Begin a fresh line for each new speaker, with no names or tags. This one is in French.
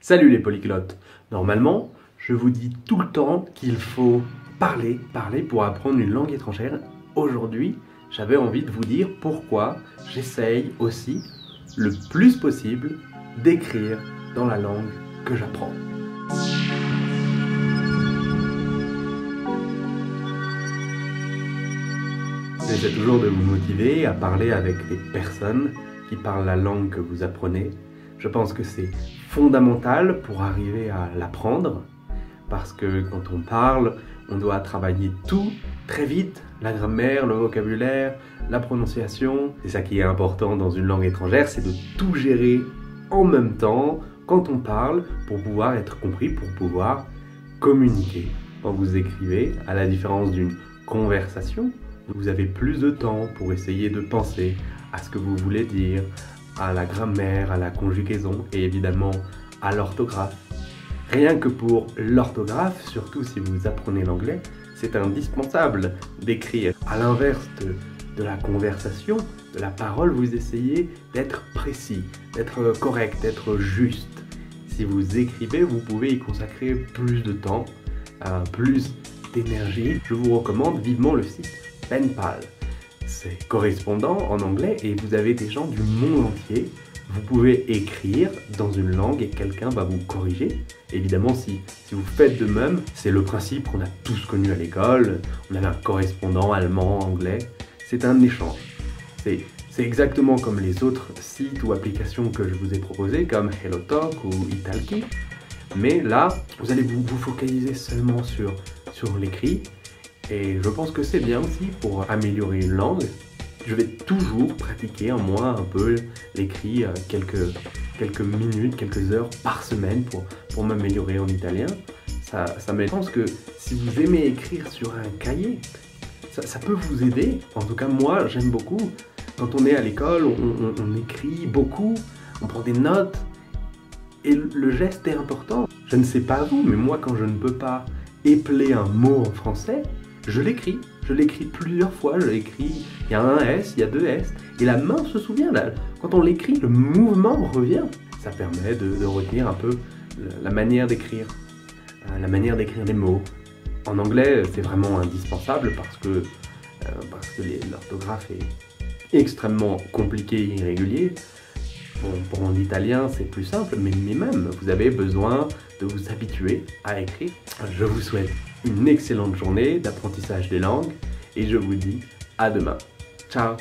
Salut les polyglottes. Normalement, je vous dis tout le temps qu'il faut parler pour apprendre une langue étrangère. Aujourd'hui, j'avais envie de vous dire pourquoi j'essaye aussi, le plus possible, d'écrire dans la langue que j'apprends. J'essaie toujours de vous motiver à parler avec des personnes qui parlent la langue que vous apprenez. Je pense que c'est fondamental pour arriver à l'apprendre, parce que quand on parle, on doit travailler tout très vite, la grammaire, le vocabulaire, la prononciation. C'est ça qui est important dans une langue étrangère, c'est de tout gérer en même temps quand on parle pour pouvoir être compris, pour pouvoir communiquer. Quand vous écrivez, à la différence d'une conversation, vous avez plus de temps pour essayer de penser à ce que vous voulez dire, à la grammaire, à la conjugaison et évidemment à l'orthographe. Rien que pour l'orthographe, surtout si vous apprenez l'anglais, c'est indispensable d'écrire. À l'inverse de la conversation, de la parole, vous essayez d'être précis, d'être correct, d'être juste. Si vous écrivez, vous pouvez y consacrer plus de temps, plus d'énergie. Je vous recommande vivement le site Penpal. C'est correspondant en anglais et vous avez des gens du monde entier. Vous pouvez écrire dans une langue et quelqu'un va vous corriger. Évidemment, si vous faites de même, c'est le principe qu'on a tous connu à l'école. On avait un correspondant allemand, anglais. C'est un échange. C'est exactement comme les autres sites ou applications que je vous ai proposés, comme HelloTalk ou Italki. Mais là, vous allez vous focaliser seulement sur l'écrit. Et je pense que c'est bien aussi pour améliorer une langue. Je vais toujours pratiquer un peu l'écrit quelques minutes, quelques heures par semaine pour m'améliorer en italien. Ça m'aide. Je pense que si vous aimez écrire sur un cahier, ça peut vous aider. En tout cas, moi, j'aime beaucoup. Quand on est à l'école, on écrit beaucoup, on prend des notes. Et le geste est important. Je ne sais pas vous, mais moi, quand je ne peux pas épeler un mot en français, je l'écris plusieurs fois, je l'écris, il y a un S, il y a deux S, et la main se souvient, là, quand on l'écrit, le mouvement revient. Ça permet de retenir un peu la manière d'écrire, les mots. En anglais, c'est vraiment indispensable parce que l'orthographe est extrêmement compliqué et irrégulier. Bon, pour en italien, c'est plus simple, mais même, vous avez besoin de vous habituer à écrire. Je vous souhaite une excellente journée d'apprentissage des langues et je vous dis à demain. Ciao!